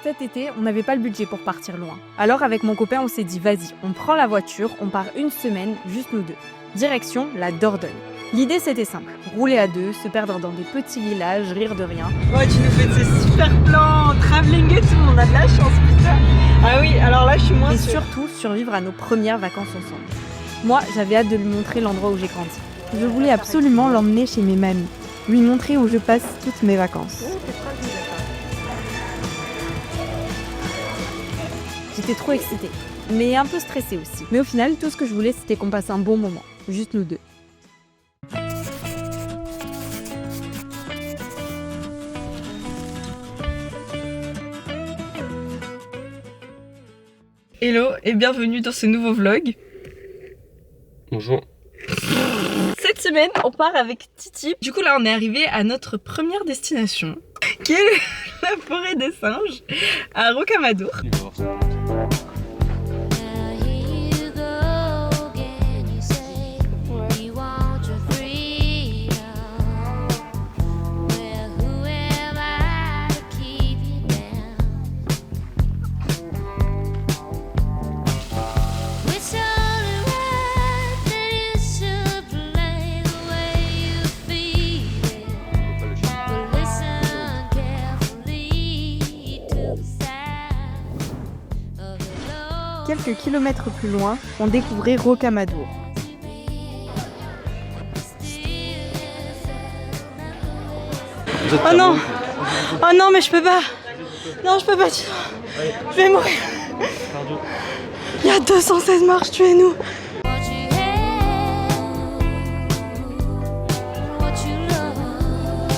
Cet été, on n'avait pas le budget pour partir loin. Alors avec mon copain, on s'est dit vas-y, on prend la voiture, on part une semaine, juste nous deux. Direction la Dordogne. L'idée c'était simple, rouler à deux, se perdre dans des petits villages, rire de rien. Ouais, tu nous fais de ces super plans, travelling et tout, on a de la chance, putain. Ah oui, alors là je suis moins Et sûre. surtout, survivre à nos premières vacances ensemble. Moi, j'avais hâte de lui montrer l'endroit où j'ai grandi. Je voulais absolument l'emmener chez mes mamies, lui montrer où je passe toutes mes vacances. J'étais trop excitée, mais un peu stressée aussi. Mais au final, tout ce que je voulais, c'était qu'on passe un bon moment, juste nous deux. Hello et bienvenue dans ce nouveau vlog. Bonjour. Cette semaine, on part avec Titi. Du coup là, on est arrivé à notre première destination, qui est la forêt des singes à Rocamadour. Quelques kilomètres plus loin, on découvrait Rocamadour. Oh non! Oh non, mais je peux pas! Non, je peux pas! Je vais mourir! Il y a 216 marches, tuez-nous!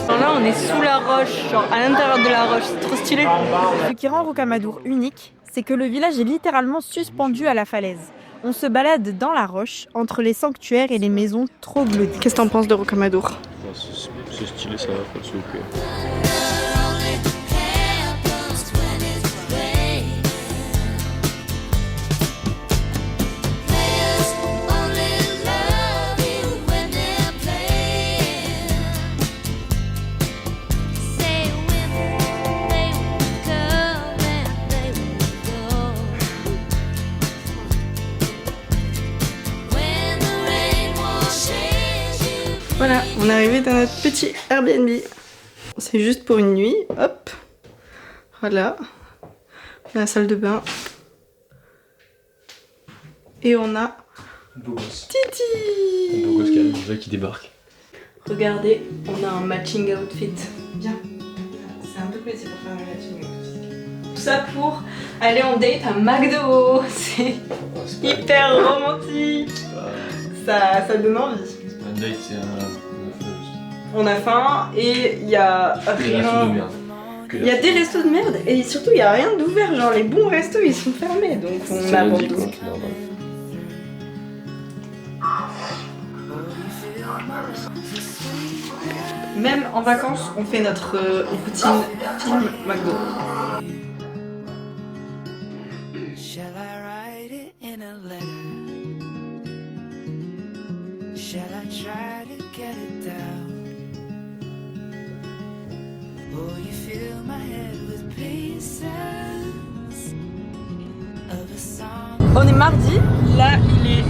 Alors là, on est sous la roche, genre à l'intérieur de la roche, c'est trop stylé! Ce qui rend Rocamadour unique, c'est que le village est littéralement suspendu à la falaise. On se balade dans la roche, entre les sanctuaires et les maisons troglodytes. Qu'est-ce que t'en penses de Rocamadour? C'est stylé, ça va pas s'il vous plaît. Voilà, on est arrivé dans notre petit Airbnb. C'est juste pour une nuit, hop. Voilà. La salle de bain. Et on a Titi. Beau gosse déjà qui débarque. Regardez, on a un matching outfit. Bien. C'est un peu plaisir pour faire un matching outfit. Tout ça pour aller en date à McDo. C'est hyper romantique. Ça donne envie. Un date, c'est un. On a faim et il y a rien. Il y a des restos de merde et surtout il y a rien d'ouvert. Genre les bons restos ils sont fermés donc on abandonne. Même en vacances, on fait notre routine film McDo. Shall I write it in a letter? Shall I try to get it down? Oh, you fill my head with pieces of a song. On est mardi, là il est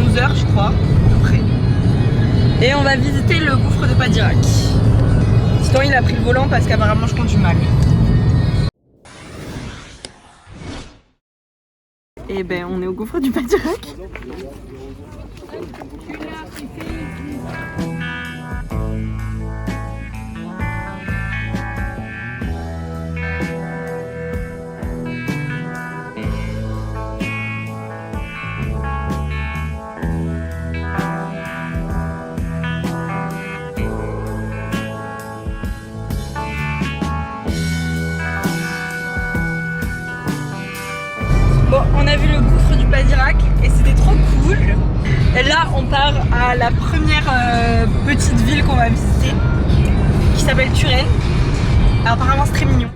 11h je crois, à peu près. Et on va visiter le gouffre de Padirac. Sinon il a pris le volant parce qu'apparemment je conduis mal. Et ben on est au gouffre du Padirac. Bon, on a vu le gouffre du Padirac et c'était trop cool. Et là, on part à la première petite ville qu'on va visiter, qui s'appelle Turenne. Alors, apparemment, c'est très mignon.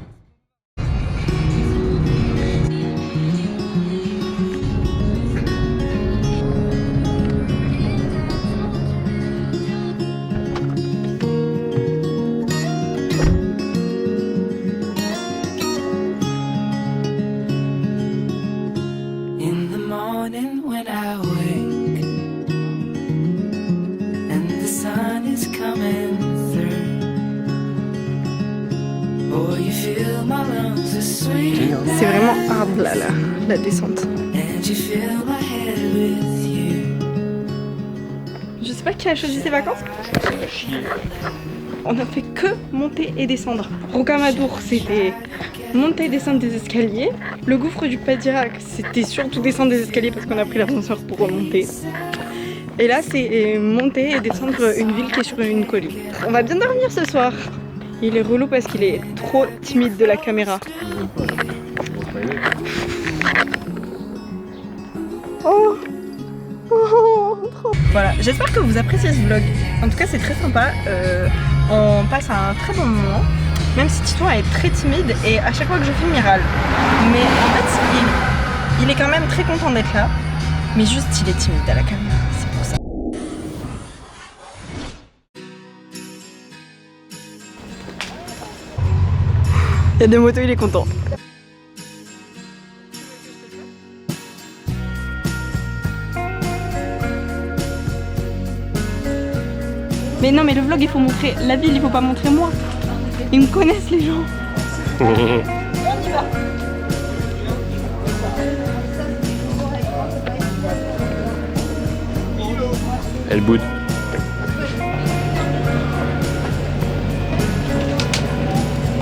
fill my lungs with sweet. C'est vraiment hard là, la descente. And you fill my head with you. Je sais pas qui a choisi ses vacances. On a fait que monter et descendre. Rocamadour, c'était monter et descendre des escaliers. Le gouffre du Padirac, c'était surtout descendre des escaliers parce qu'on a pris l'ascenseur pour remonter. Et là, c'est monter et descendre une ville qui est sur une colline. On va bien dormir ce soir. Il est relou parce qu'il est trop timide de la caméra. Oh, voilà, j'espère que vous appréciez ce vlog. En tout cas, c'est très sympa. On passe un très bon moment. Même si Titouan est très timide et à chaque fois que je filme, il râle. Mais en fait, il est quand même très content d'être là. Mais juste, il est timide à la caméra. C'est pour ça. Il y a des motos, il est content. Mais non, mais le vlog, il faut montrer la ville, il faut pas montrer moi. Ils me connaissent, les gens. On y va. Elle boude.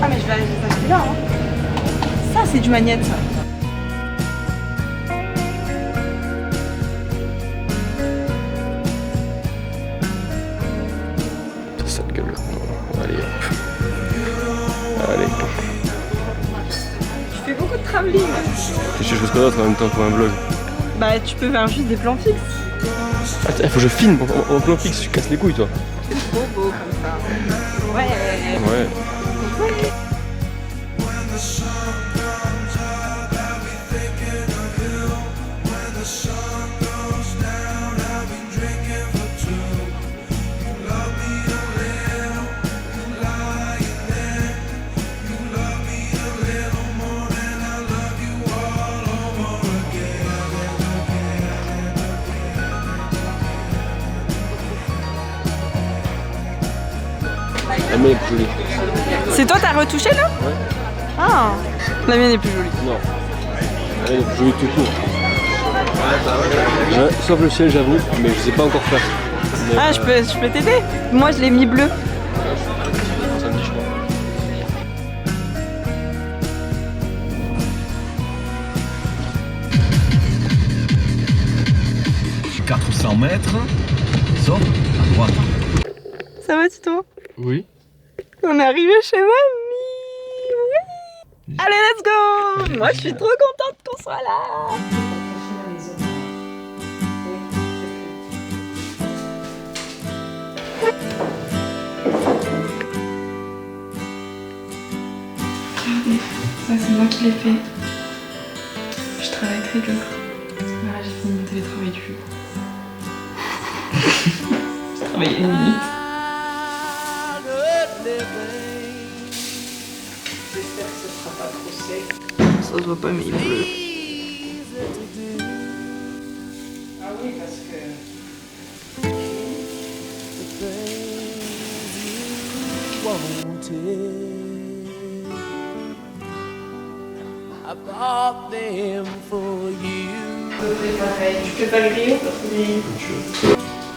Ah, mais je vais aller acheter là. Hein. Ça, c'est du magnète, ça. Cette gueule. Allez hop. Allez. Je fais beaucoup de travelling. Tu fais chose pas d'autre en même temps pour un vlog. Bah, tu peux faire juste des plans fixes. Attends, faut que je filme en plan fixe, tu casses les couilles toi. C'est trop beau comme ça. Ouais. Ouais. La mienne est plus jolie. C'est toi, t'as retouché là? Ouais. Ah, la mienne est plus jolie. Non. La mienne est plus jolie tout court. Ouais, sauf le ciel, j'avoue, mais je sais pas encore faire. Mais, Ah, je peux t'aider. Moi, je l'ai mis bleu. Samedi, je crois. 400 mètres, sauf à droite. Ça va, Tito? Oui. On est arrivé chez mamie. Oui. Allez, let's go. Moi, je suis trop contente qu'on soit là. Regardez, ça c'est moi qui l'ai fait. Je travaille très dur. Voilà, j'ai fini mon télétravail du jour. J'ai travaillé une nuit. J'espère que ce sera pas trop sec. Ça se voit pas mais il pleut. Ah oui parce que... I bought them for you. C'est pareil, tu fais pas le grillon parce que...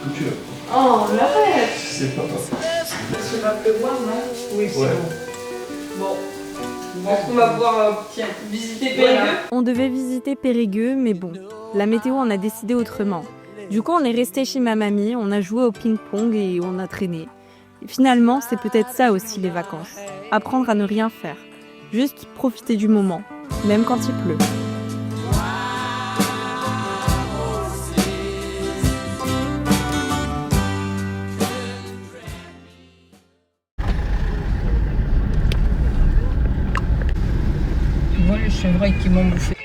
Comme tu veux. Oh, l'arrête. C'est pas grave. Ça va pleuvoir, non? Oui, c'est Ouais. bon. Bon, est-ce qu'on va pouvoir visiter Périgueux? On devait visiter Périgueux, mais bon, la météo en a décidé autrement. Du coup, on est resté chez ma mamie, on a joué au ping-pong et on a traîné. Et finalement, c'est peut-être ça aussi les vacances. Apprendre à ne rien faire. Juste profiter du moment, même quand il pleut. Tu vois les chevreuils qui m'ont bouffé.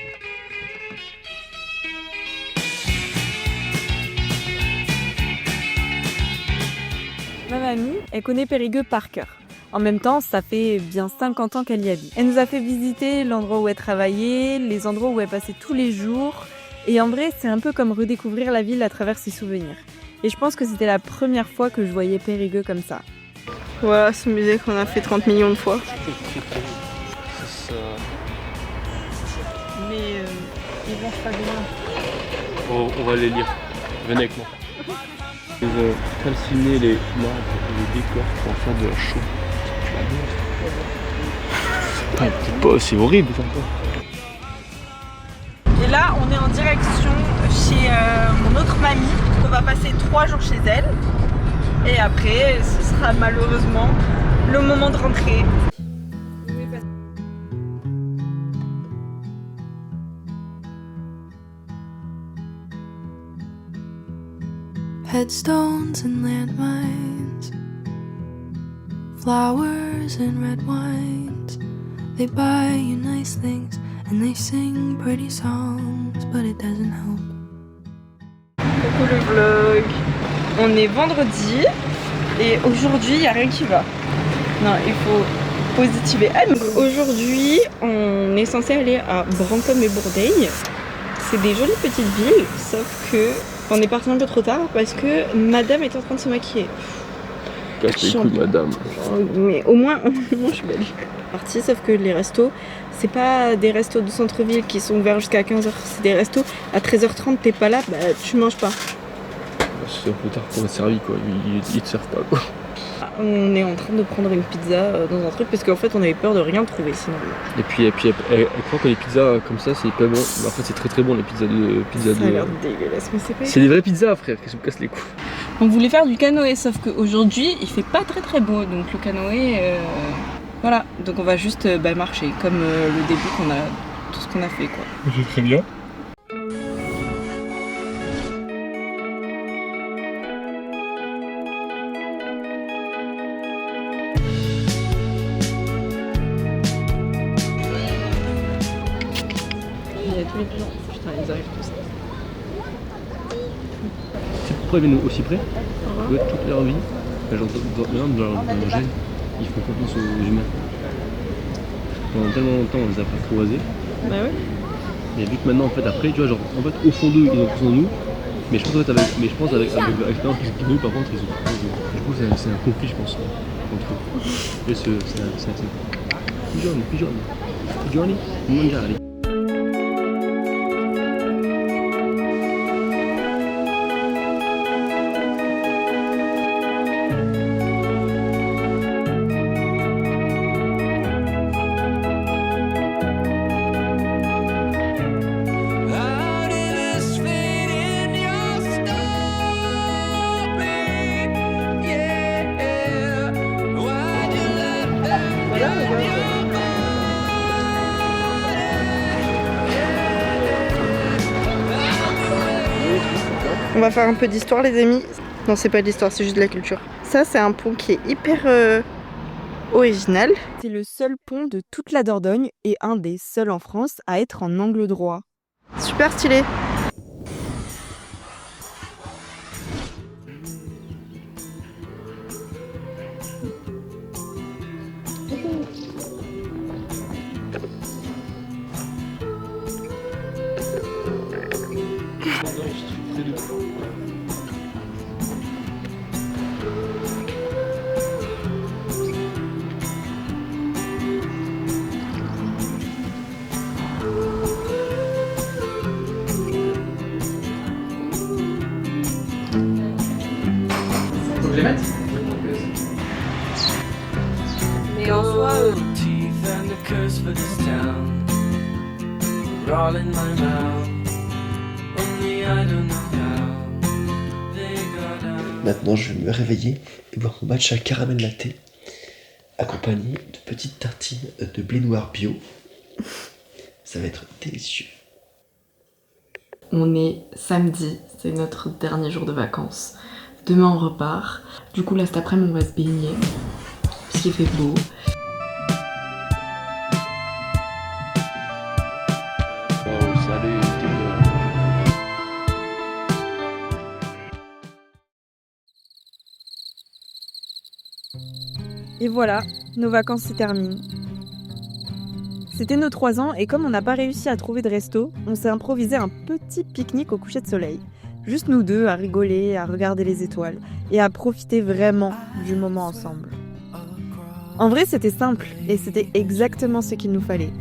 Ma mamie, elle connaît Périgueux par cœur. En même temps, ça fait bien 50 ans qu'elle y habite. Elle nous a fait visiter l'endroit où elle travaillait, les endroits où elle passait tous les jours. Et en vrai, c'est un peu comme redécouvrir la ville à travers ses souvenirs. Et je pense que c'était la première fois que je voyais Périgueux comme ça. Voilà ce musée qu'on a fait 30 millions de fois. Ça... Mais ils mangent pas demain. On va les lire. Venez avec moi. Ils ont calciné les marbres et les décors pour en faire de la chaux. C'est horrible ça. Et là, on est en direction chez mon autre mamie. On va passer 3 jours chez elle. Et après, ce sera malheureusement le moment de rentrer. Headstones and landmines, flowers and red wines. They buy you nice things and they sing pretty songs, but it doesn't help. Coucou le vlog. On est vendredi et aujourd'hui il n'y a rien qui va. Non, il faut positiver. Ah, donc aujourd'hui on est censé aller à Brantôme et Bourdeille. C'est des jolies petites villes, sauf que on est parti un peu trop tard parce que madame est en train de se maquiller. Casse les couilles, madame. Mais au moins je suis belle. Parti, sauf que les restos, c'est pas des restos de centre-ville qui sont ouverts jusqu'à 15h, c'est des restos à 13h30, t'es pas là, bah tu manges pas. C'est un peu tard qu'on a servi quoi, ils te servent pas quoi. On est en train de prendre une pizza dans un truc parce qu'en fait on avait peur de rien trouver sinon. Et puis elle croit que les pizzas comme ça c'est pas bon, mais en fait c'est très bon les pizzas de... Ça a l'air dégueulasse mais c'est pas... C'est des vraies pizzas frère, qu'est-ce que me casse les couilles. On voulait faire du canoë sauf qu'aujourd'hui il fait pas très beau donc le canoë voilà, donc on va juste marcher comme le début qu'on a, tout ce qu'on a fait quoi. C'est très bien. Il y a tous les pigeons, putain ils arrivent tous. C'est pourquoi ils viennent aussi près? Toute leur vie, genre dans leur gène, ils font confiance aux humains. Pendant tellement longtemps on les a pas croisés. Bah ouais. Mais vu que maintenant en fait après tu vois genre en fait au fond d'eux ils ont confiance en nous. Mais je pense en fait avec l'expérience qu'ils ont eu par contre ils ont. Du coup c'est un conflit je pense entre eux. Et c'est Pigeoni, mangiare. On va faire un peu d'histoire les amis. Non c'est pas de l'histoire, c'est juste de la culture. Ça c'est un pont qui est hyper original. C'est le seul pont de toute la Dordogne et un des seuls en France à être en angle droit. Super stylé. Mais en soi, Teeth and a curse for this town. All in my mouth. Only I don't know how. They got out. Maintenant, je vais me réveiller et boire mon matcha caramel latte, accompagné de petites tartines de blé noir bio. Ça va être délicieux. on est samedi, c'est notre dernier jour de vacances. Demain on repart. Du coup là cet après-midi on va se baigner parce qu'il fait beau. Et voilà, nos vacances se terminent. C'était nos 3 ans et comme on n'a pas réussi à trouver de resto, on s'est improvisé un petit pique-nique au coucher de soleil. Juste nous deux à rigoler, à regarder les étoiles et à profiter vraiment du moment ensemble. En vrai, c'était simple et c'était exactement ce qu'il nous fallait.